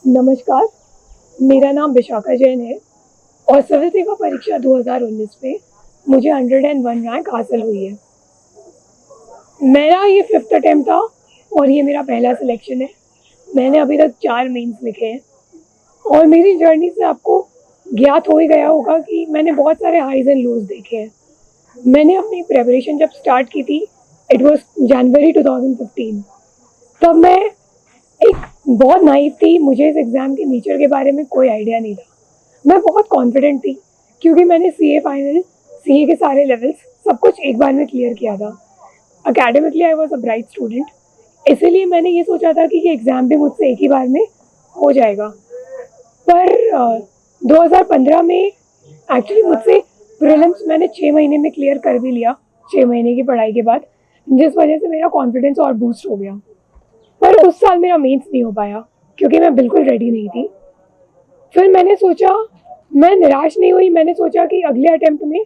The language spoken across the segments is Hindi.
नमस्कार, मेरा नाम विशाखा जैन है और सिविल सेवा परीक्षा 2019 में मुझे 101 रैंक हासिल हुई है। मेरा ये 5th अटेम्प्ट था और ये मेरा पहला सिलेक्शन है। मैंने अभी तक 4 मेंस लिखे हैं और मेरी जर्नी से आपको ज्ञात हो ही गया होगा कि मैंने बहुत सारे हाईज़ एंड लोज़ देखे हैं। मैंने अपनी प्रिपरेशन जब स्टार्ट की थी, इट वाज़ जनवरी 2015। तब मैं एक बहुत नाइव थी, मुझे इस एग्ज़ाम के नेचर के बारे में कोई आइडिया नहीं था। मैं बहुत कॉन्फिडेंट थी क्योंकि मैंने सीए फाइनल, सीए के सारे लेवल्स सब कुछ एक बार में क्लियर किया था। Academically I was a bright student, इसीलिए मैंने ये सोचा था कि ये एग्ज़ाम भी मुझसे एक ही बार में हो जाएगा। पर 2015 में एक्चुअली मुझसे प्रीलिम्स मैंने 6 महीने में क्लियर कर भी लिया, 6 महीने की पढ़ाई के बाद, जिस वजह से मेरा कॉन्फिडेंस और बूस्ट हो गया। पर उस साल मेरा मेंस नहीं हो पाया क्योंकि मैं बिल्कुल रेडी नहीं थी। फिर मैंने सोचा, मैं निराश नहीं हुई, मैंने सोचा कि अगले अटेम्प्ट में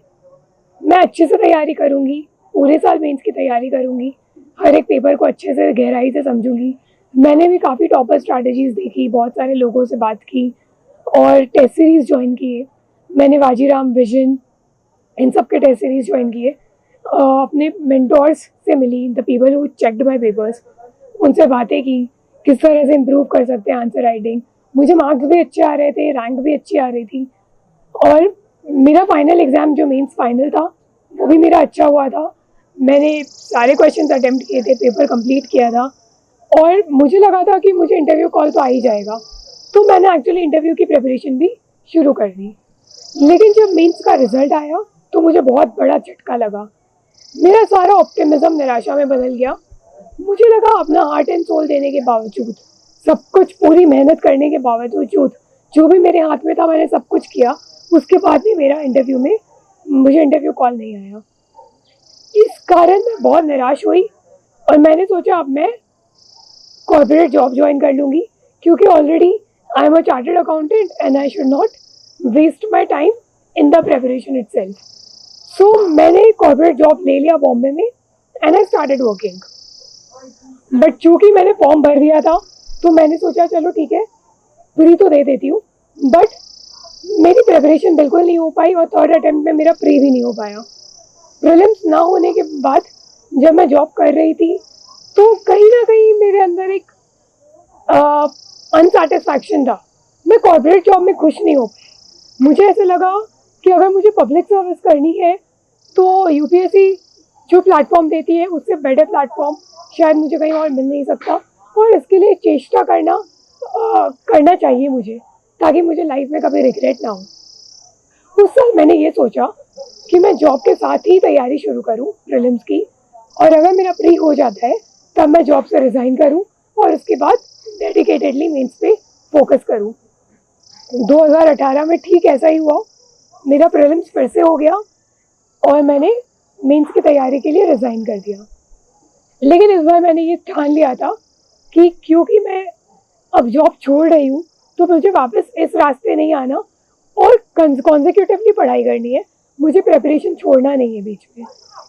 मैं अच्छे से तैयारी करूँगी, पूरे साल मेंस की तैयारी करूँगी, हर एक पेपर को अच्छे से गहराई से समझूंगी। मैंने भी काफ़ी टॉपर स्ट्रैटेजीज़ देखी, बहुत सारे लोगों से बात की और टेस्ट सीरीज़ ज्वाइन किए। मैंने वाजीराम, विजन, इन सब के टेस्ट सीरीज़ ज्वाइन किए। अपने मेंटोर्स से मिली, the people who checked my papers, उनसे बातें की, किस तरह से इम्प्रूव कर सकते हैं आंसर राइटिंग। मुझे मार्क्स भी अच्छे आ रहे थे, रैंक भी अच्छी आ रही थी और मेरा फाइनल एग्ज़ाम जो मेंस फाइनल था वो भी मेरा अच्छा हुआ था। मैंने सारे क्वेश्चंस अटेम्प्ट किए थे, पेपर कंप्लीट किया था और मुझे लगा था कि मुझे इंटरव्यू कॉल तो आ ही जाएगा। तो मैंने एक्चुअली इंटरव्यू की प्रिपरेशन भी शुरू कर दी। लेकिन जब मेंस का रिजल्ट आया तो मुझे बहुत बड़ा झटका लगा। मेरा सारा ऑप्टिमिज्म निराशा में बदल गया। मुझे लगा अपना हार्ट एंड सोल देने के बावजूद, सब कुछ पूरी मेहनत करने के बावजूद, जो भी मेरे हाथ में था मैंने सब कुछ किया, उसके बाद भी मुझे इंटरव्यू कॉल नहीं आया। इस कारण मैं बहुत निराश हुई और मैंने सोचा अब मैं कॉर्पोरेट जॉब ज्वाइन कर लूँगी क्योंकि already I am a chartered accountant and I should not waste my time in the preparation itself. So मैंने कॉर्पोरेट जॉब ले लिया बॉम्बे में and I started working. But चूंकि मैंने फॉर्म भर दिया था तो मैंने सोचा चलो ठीक है, प्री तो दे देती हूँ। बट मेरी प्रिपरेशन बिल्कुल नहीं हो पाई और थर्ड अटेम्प्ट में मेरा प्री भी नहीं हो पाया। प्रीलिम्स ना होने के बाद जब मैं जॉब कर रही थी तो कहीं ना कहीं मेरे अंदर एक अनसेटिस्फैक्शन था। मैं कॉर्पोरेट जॉब में खुश नहीं हो पाई। मुझे ऐसे लगा कि अगर मुझे पब्लिक सर्विस करनी है तो यूपीएससी जो प्लेटफॉर्म देती है उससे बेटर प्लेटफॉर्म शायद मुझे कहीं और मिल नहीं सकता और इसके लिए चेष्टा करना चाहिए मुझे, ताकि मुझे लाइफ में कभी रिग्रेट ना हो। उस साल मैंने ये सोचा कि मैं जॉब के साथ ही तैयारी शुरू करूं प्रीलिम्स की और अगर मेरा प्री हो जाता है तब मैं जॉब से रिज़ाइन करूं और उसके बाद डेडिकेटेडली मेंस पे फोकस करूं। 2018 में ठीक ऐसा ही हुआ, मेरा प्रीलिम्स फिर से हो गया और मैंने मेंस की तैयारी के लिए रिज़ाइन कर दिया। लेकिन इस बार मैंने ये ठान लिया था कि क्योंकि मैं अब जॉब छोड़ रही हूँ तो मुझे वापस इस रास्ते नहीं आना और कॉन्जिक्यूटिवली पढ़ाई करनी है। मुझे प्रिपरेशन छोड़ना नहीं है बीच में,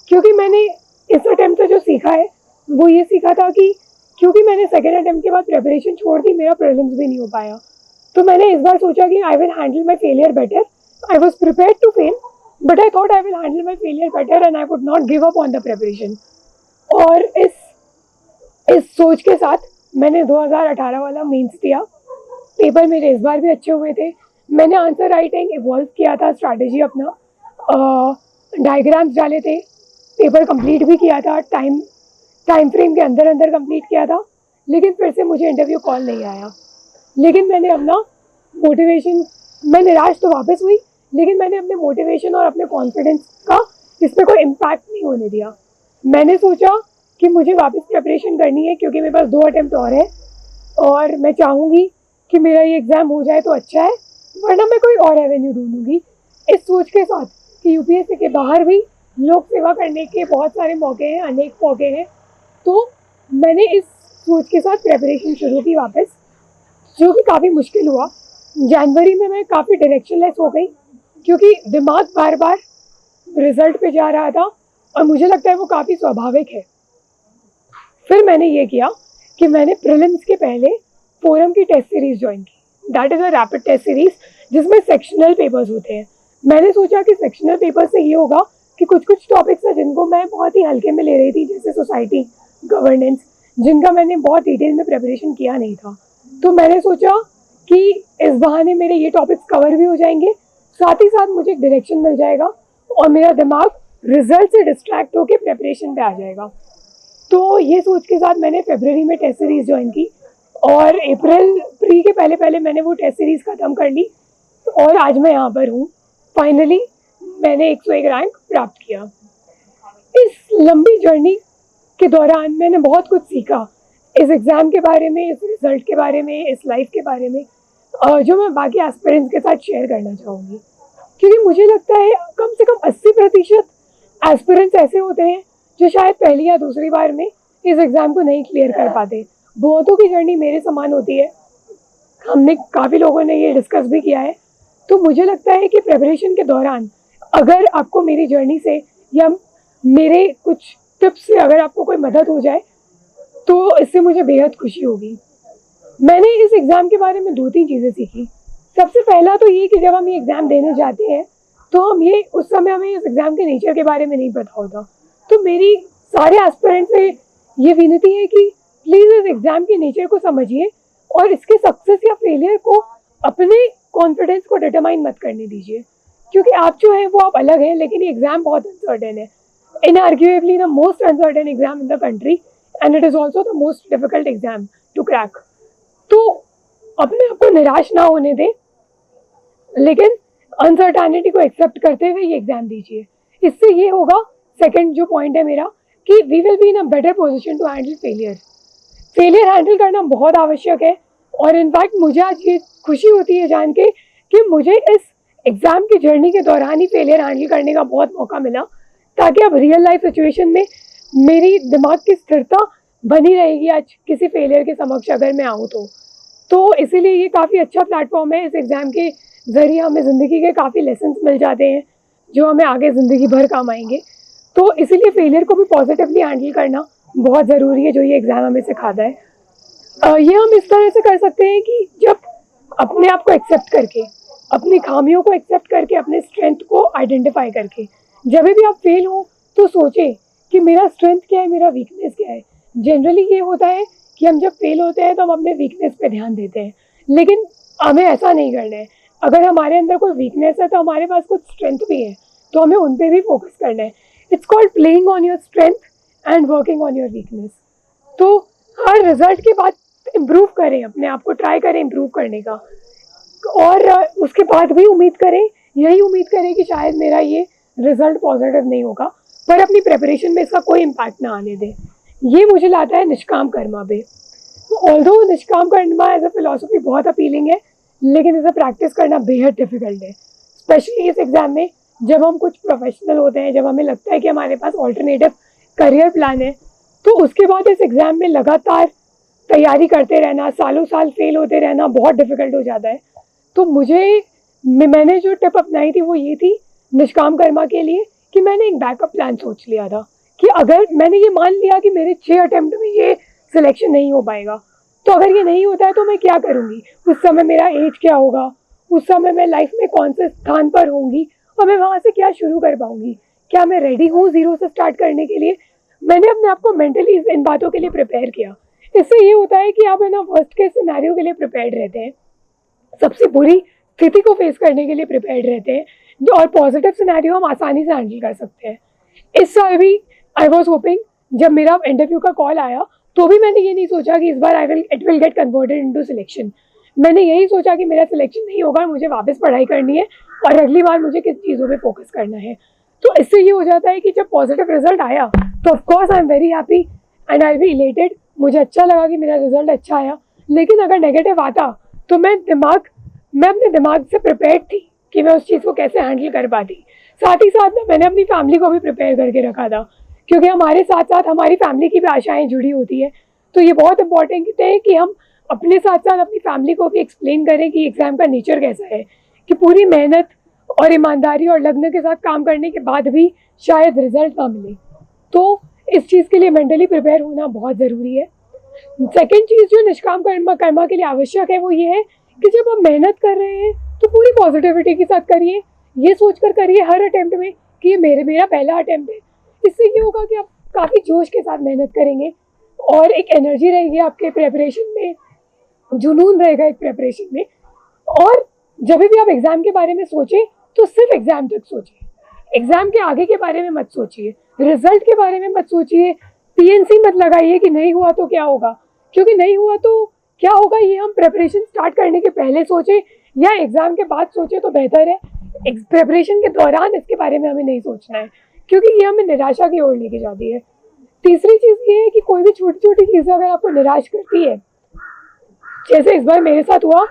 क्योंकि मैंने इस अटेम्प्ट से जो सीखा है वो ये सीखा था कि क्योंकि मैंने सेकेंड अटेम्प्ट के बाद प्रिपरेशन छोड़ दी, मेरा प्रीलिम्स भी नहीं हो पाया। तो मैंने इस बार सोचा कि I will handle my failure better. I was prepare to fail but I thought I will handle my failure better and I would not give up on the preparation. और इस सोच के साथ मैंने 2018 वाला मेंस दिया। पेपर मेरे इस बार भी अच्छे हुए थे। मैंने आंसर राइटिंग इवॉल्व किया था, स्ट्रैटेजी अपना, डायग्राम्स डाले थे, पेपर कंप्लीट भी किया था, टाइम फ्रेम के अंदर अंदर कंप्लीट किया था। लेकिन फिर से मुझे इंटरव्यू कॉल नहीं आया। लेकिन मैंने अपना मोटिवेशन, मैं निराश तो वापस हुई लेकिन मैंने अपने मोटिवेशन और अपने कॉन्फिडेंस का इस पर कोई इम्पैक्ट नहीं होने दिया। मैंने सोचा कि मुझे वापस प्रिपरेशन करनी है क्योंकि मेरे पास 2 अटेम्प्ट और है और मैं चाहूँगी कि मेरा ये एग्ज़ाम हो जाए तो अच्छा है, वरना मैं कोई और एवेन्यू ढूंढूंगी। इस सोच के साथ कि यूपीएससी के बाहर भी लोक सेवा करने के बहुत सारे मौके हैं, अनेक मौके हैं, तो मैंने इस सोच के साथ प्रिपरेशन शुरू की वापस, जो कि काफ़ी मुश्किल हुआ। जनवरी में मैं काफ़ी डायरेक्शनलेस हो गई क्योंकि दिमाग बार बार रिजल्ट पे जा रहा था और मुझे लगता है वो काफ़ी स्वाभाविक है। फिर मैंने ये किया कि मैंने प्रीलिम्स के पहले फोरम की टेस्ट सीरीज ज्वाइन की। That is a rapid test series जिसमें सेक्शनल पेपर्स होते हैं। मैंने सोचा कि सेक्शनल पेपर से ये होगा कि कुछ कुछ टॉपिक्स हैं जिनको मैं बहुत ही हल्के में ले रही थी, जैसे सोसाइटी गवर्नेंस, जिनका मैंने बहुत डिटेल में प्रिपरेशन किया नहीं था। तो मैंने सोचा कि इस बहाने मेरे ये टॉपिक्स कवर भी हो जाएंगे, साथ ही साथ मुझे एक डायरेक्शन मिल जाएगा और मेरा दिमाग रिजल्ट से डिस्ट्रैक्ट होकर प्रिपरेशन पे आ जाएगा। तो ये सोच के साथ मैंने फरवरी में टेस्ट सीरीज ज्वाइन की और अप्रैल प्री के पहले पहले मैंने वो टेस्ट सीरीज ख़त्म कर ली और आज मैं यहाँ पर हूँ। फाइनली मैंने 101 रैंक प्राप्त किया। इस लंबी जर्नी के दौरान मैंने बहुत कुछ सीखा, इस एग्ज़ाम के बारे में, इस रिज़ल्ट के बारे में, इस लाइफ के बारे में, जो मैं बाकी एस्पिरेंट्स के साथ शेयर करना चाहूँगी। क्योंकि मुझे लगता है कम से कम 80% एस्पिरेंट्स ऐसे होते हैं जो शायद पहली या दूसरी बार में इस एग्ज़ाम को नहीं क्लियर कर पाते। बहुतों की जर्नी मेरे समान होती है, हमने काफ़ी लोगों ने ये डिस्कस भी किया है। तो मुझे लगता है कि प्रिपरेशन के दौरान अगर आपको मेरी जर्नी से या मेरे कुछ टिप्स से अगर आपको कोई मदद हो जाए तो इससे मुझे बेहद खुशी होगी। मैंने इस एग्ज़ाम के बारे में 2-3 चीज़ें सीखी। सबसे पहला तो ये कि जब हम ये एग्ज़ाम देने जाते हैं तो उस समय हमें इस एग्ज़ाम के नेचर के बारे में नहीं पता होता। तो मेरी सारे एस्पिरेंट्स से ये विनती है कि प्लीज़ इस एग्ज़ाम के नेचर को समझिए और इसके सक्सेस या फेलियर को अपने कॉन्फिडेंस को डिटरमाइन मत करने दीजिए, क्योंकि आप जो हैं वो आप अलग हैं, लेकिन ये एग्ज़ाम बहुत अनसर्टेन है, inarguably the most uncertain exam in the country and it is also the most difficult exam to crack. तो अपने आप को निराश ना होने दें, लेकिन अनसर्टेनिटी को एक्सेप्ट करते हुए ये एग्ज़ाम दीजिए। इससे ये होगा, सेकंड जो पॉइंट है मेरा, कि we will be in a better position to handle failure. Failure handle करना बहुत आवश्यक है और इनफैक्ट मुझे आज ये खुशी होती है जान के कि मुझे इस एग्ज़ाम की जर्नी के दौरान ही फेलियर हैंडल करने का बहुत मौका मिला, ताकि अब रियल लाइफ सिचुएशन में मेरी दिमाग की स्थिरता बनी रहेगी आज किसी फेलियर के समक्ष अगर मैं आऊँ तो इसीलिए ये काफ़ी अच्छा प्लेटफॉर्म है। इस एग्ज़ाम के ज़रिए हमें ज़िंदगी के काफ़ी लेसन्स मिल जाते हैं जो हमें आगे ज़िंदगी भर काम आएंगे। तो इसीलिए फेलियर को भी पॉजिटिवली हैंडल करना बहुत ज़रूरी है, जो ये एग्ज़ाम हमें सिखाता है। ये हम इस तरह से कर सकते हैं कि जब अपने आप को एक्सेप्ट करके, अपनी खामियों को एक्सेप्ट करके, अपने स्ट्रेंथ को आइडेंटिफाई करके, जब भी आप फेल हो तो सोचें कि मेरा स्ट्रेंथ क्या है, मेरा वीकनेस क्या है। जनरली ये होता है कि हम जब फेल होते हैं तो हम अपने वीकनेस पे ध्यान देते हैं, लेकिन हमें ऐसा नहीं करना है। अगर हमारे अंदर कोई वीकनेस है तो हमारे पास कुछ स्ट्रेंथ भी है, तो हमें उन पर भी फोकस करना है। It's called playing on your strength and working on your weakness. तो हर रिजल्ट के बाद इम्प्रूव करें, अपने आप को ट्राई करें इम्प्रूव करने का, और उसके बाद भी उम्मीद करें, यही उम्मीद करें कि शायद मेरा ये रिजल्ट पॉजिटिव नहीं होगा, पर अपनी प्रिपरेशन में इसका कोई इम्पैक्ट ना आने दें। ये मुझे लाता है निष्काम कर्मा पे। ऑल्दो निष्काम कर्मा एज अ फिलॉसफी बहुत अपीलिंग है, लेकिन इसे प्रैक्टिस करना बेहद डिफिकल्ट है, स्पेशली इस एग्ज़ाम में जब हम कुछ प्रोफेशनल होते हैं, जब हमें लगता है कि हमारे पास ऑल्टरनेटिव करियर प्लान है। तो उसके बाद इस एग्ज़ाम में लगातार तैयारी करते रहना, सालों साल फेल होते रहना बहुत डिफिकल्ट हो जाता है। तो मैंने जो टिप अपनाई थी वो ये थी निष्काम कर्मा के लिए, कि मैंने एक बैकअप प्लान सोच लिया था कि अगर मैंने ये मान लिया कि मेरे 6 अटेम्प्ट में ये सिलेक्शन नहीं हो पाएगा, तो अगर ये नहीं होता है तो मैं क्या करूँगी, उस समय मेरा एज क्या होगा, उस समय मैं लाइफ में कौन से स्थान पर होंगी और मैं वहाँ से क्या शुरू कर पाऊँगी, क्या मैं रेडी हूँ ज़ीरो से स्टार्ट करने के लिए। मैंने अपने आप को मेंटली इन बातों के लिए प्रिपेयर किया। इससे ये होता है कि आप है ना वर्स्ट केस सिनेरियो के लिए प्रिपेयर्ड रहते हैं, सबसे बुरी स्थिति को फेस करने के लिए प्रिपेयर्ड रहते हैं, और पॉजिटिव सिनेरियो हम आसानी से हैंडल कर सकते हैं। इस साल भी आई वॉज होपिंग, जब मेरा इंटरव्यू का कॉल आया तो भी मैंने ये नहीं सोचा कि इस बार it will get converted into selection. मैंने यही सोचा कि मेरा सिलेक्शन नहीं होगा, मुझे वापस पढ़ाई करनी है और अगली बार मुझे किस चीज़ों पे फोकस करना है। तो इससे ये हो जाता है कि जब पॉजिटिव रिजल्ट आया तो of course I am very happy and I be elated, मुझे अच्छा लगा कि मेरा रिजल्ट अच्छा आया। लेकिन अगर नेगेटिव आता तो मैं अपने दिमाग से प्रिपेयर्ड थी कि मैं उस चीज़ को कैसे हैंडल कर पाती। साथ ही साथ मैंने अपनी फैमिली को भी प्रिपेयर करके रखा था, क्योंकि हमारे साथ साथ हमारी फैमिली की भी आशाएं जुड़ी होती है। तो ये बहुत इंपॉर्टेंट है कि हम अपने साथ साथ अपनी फैमिली को भी एक्सप्लेन करें कि एग्ज़ाम का नेचर कैसा है, कि पूरी मेहनत और ईमानदारी और लगन के साथ काम करने के बाद भी शायद रिजल्ट ना मिले। तो इस चीज़ के लिए मेंटली प्रिपेयर होना बहुत ज़रूरी है। सेकेंड चीज़ जो निष्काम कर्मा के लिए आवश्यक है वो ये है कि जब आप मेहनत कर रहे हैं तो पूरी पॉजिटिविटी के साथ करिए, ये सोचकर करिए हर अटेम्प्ट में कि ये मेरा पहला अटेम्प्ट है। इससे ये होगा कि आप काफ़ी जोश के साथ मेहनत करेंगे और एक एनर्जी रहेगी आपके प्रेपरेशन में, जुनून रहेगा एक प्रेपरेशन में। और जब भी आप एग्ज़ाम के बारे में सोचें तो सिर्फ एग्ज़ाम तक सोचिए, एग्ज़ाम के आगे के बारे में मत सोचिए, रिजल्ट के बारे में मत सोचिए, पीएनसी मत लगाइए कि नहीं हुआ तो क्या होगा, क्योंकि नहीं हुआ तो क्या होगा ये हम प्रेपरेशन स्टार्ट करने के पहले सोचें या एग्ज़ाम के बाद सोचें तो बेहतर है। प्रेपरेशन के दौरान इसके बारे में हमें नहीं सोचना है, क्योंकि ये हमें निराशा की ओर लेके जाती है। तीसरी चीज़ ये है कि कोई भी छोटी छोटी चीज़ें अगर आपको निराश करती है, जैसे इस बार मेरे साथ हुआ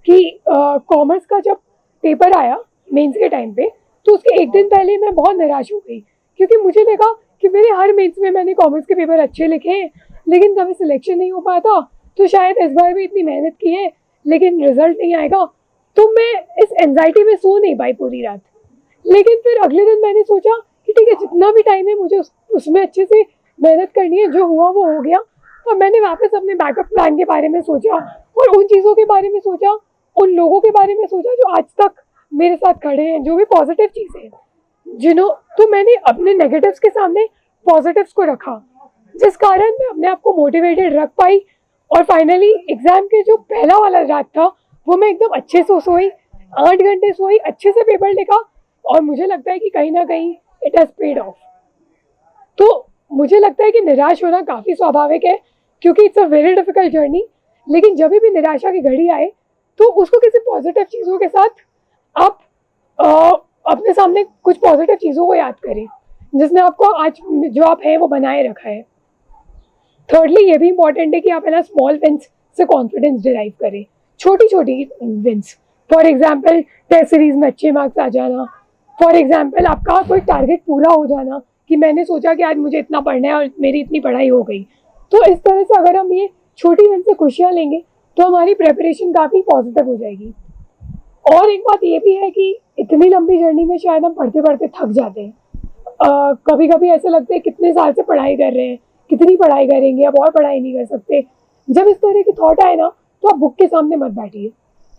कि कॉमर्स का जब पेपर आया मेंस के टाइम पे, तो उसके एक दिन पहले मैं बहुत निराश हो गई, क्योंकि मुझे लगा कि मेरे हर मेंस में मैंने कॉमर्स के पेपर अच्छे लिखे हैं लेकिन कभी सिलेक्शन नहीं हो पाता, तो शायद इस बार भी इतनी मेहनत की है लेकिन रिजल्ट नहीं आएगा। तो मैं इस एंजाइटी में सो नहीं पाई पूरी रात। लेकिन फिर अगले दिन मैंने सोचा कि ठीक है, जितना भी टाइम है मुझे उसमें अच्छे से मेहनत करनी है, जो हुआ वो हो गया। और मैंने वापस अपने बैकअप प्लान के बारे में सोचा और उन चीज़ों के बारे में सोचा, उन लोगों के बारे में सोचा जो आज तक मेरे साथ खड़े हैं, जो भी पॉजिटिव चीज़ें हैं तो मैंने अपने नेगेटिव्स के सामने पॉजिटिव्स को रखा, जिस कारण मैं अपने आप को मोटिवेटेड रख पाई। और फाइनली एग्ज़ाम के जो पहला वाला रात था वो मैं एकदम अच्छे से सोई, 8 घंटे सोई, अच्छे से पेपर लिखा और मुझे लगता है कि कहीं ना कहीं इट हैज़ पेड ऑफ। तो मुझे लगता है कि निराश होना काफ़ी स्वाभाविक है, क्योंकि it's a very difficult journey. लेकिन जब भी निराशा की घड़ी आए तो उसको किसी पॉजिटिव चीज़ों के साथ आप अपने सामने कुछ पॉजिटिव चीज़ों को याद करें जिसने आपको आज जो आप हैं वो बनाए रखा है। थर्डली ये भी इंपॉर्टेंट है कि आप है ना स्मॉल विंस से कॉन्फिडेंस डिराइव करें, छोटी छोटी wins. For example test series में अच्छे मार्क्स आ जाना, फॉर एग्जाम्पल आपका कोई टारगेट पूरा हो जाना कि मैंने सोचा कि आज मुझे इतना पढ़ना है और मेरी इतनी पढ़ाई हो गई। तो इस तरह से अगर हम ये छोटी विन से खुशियाँ लेंगे तो हमारी प्रेपरेशन काफ़ी पॉजिटिव हो जाएगी। और एक बात ये भी है कि इतनी लंबी जर्नी में शायद हम पढ़ते पढ़ते थक जाते हैं। कभी कभी ऐसे लगता है कितने साल से पढ़ाई कर रहे हैं, कितनी पढ़ाई करेंगे, अब और पढ़ाई नहीं कर सकते। जब इस तरह की थॉट आए ना तो आप बुक के सामने मत बैठिए,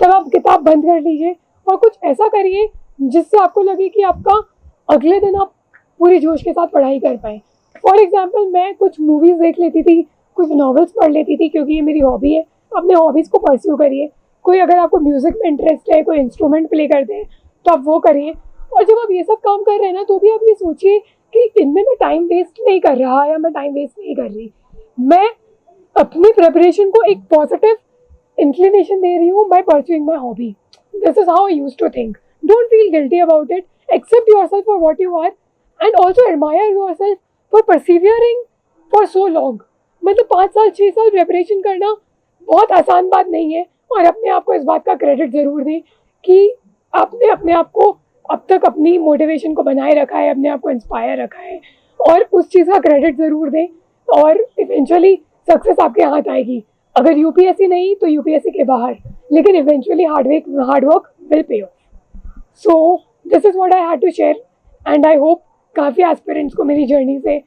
तब आप किताब बंद कर लीजिए और कुछ ऐसा करिए जिससे आपको लगे कि आपका अगले दिन आप पूरे जोश के साथ पढ़ाई कर पाएँ। फॉर एग्जाम्पल मैं कुछ मूवीज़ देख लेती थी, कुछ नॉवेल्स पढ़ लेती थी, क्योंकि ये मेरी हॉबी है। अपने हॉबीज़ को परस्यू करिए। कोई अगर आपको म्यूज़िक में इंटरेस्ट है, कोई इंस्ट्रूमेंट प्ले करते हैं तो आप वो करिए। और जब आप ये सब काम कर रहे हैं ना तो भी आप ये सोचिए कि इनमें मैं टाइम वेस्ट नहीं कर रहा या मैं टाइम वेस्ट नहीं कर रही, मैं अपनी प्रिपरेशन को एक पॉजिटिव इंक्लिनेशन दे रही हूँ by pursuing my hobby. This is how I used to think. Don't feel guilty about it, accept yourself for what you are and also admire yourself for persevering for so long. मतलब 5 साल 6 साल प्रिपरेशन करना बहुत आसान बात नहीं है। और अपने आप को इस बात का क्रेडिट ज़रूर दें कि आपने अपने आप को अब तक अपनी मोटिवेशन को बनाए रखा है, अपने आप को इंस्पायर रखा है, और उस चीज़ का क्रेडिट ज़रूर दें। और इवेंचुअली सक्सेस आपके हाथ आएगी। अगर यूपीएससी नहीं तो यूपीएससी के बाहर, लेकिन eventually hard work will pay off. So this is what I had to share and I hope काफ़ी एस्पिरेंट्स को मेरी जर्नी से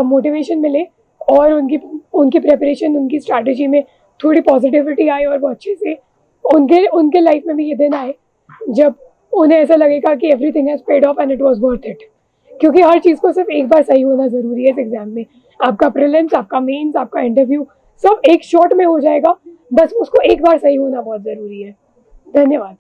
मोटिवेशन मिले और उनकी प्रिपरेशन, उनकी स्ट्रैटेजी में थोड़ी पॉजिटिविटी आए और वो अच्छे से उनके लाइफ में भी ये दिन आए जब उन्हें ऐसा लगेगा कि everything has paid of and it was worth it. क्योंकि हर चीज़ को सिर्फ एक बार सही होना ज़रूरी है इस एग्ज़ाम में। आपका प्रीलिम्स, आपका मेंस, आपका इंटरव्यू सब एक शॉट में हो जाएगा, बस उसको एक बार सही होना बहुत ज़रूरी है। धन्यवाद।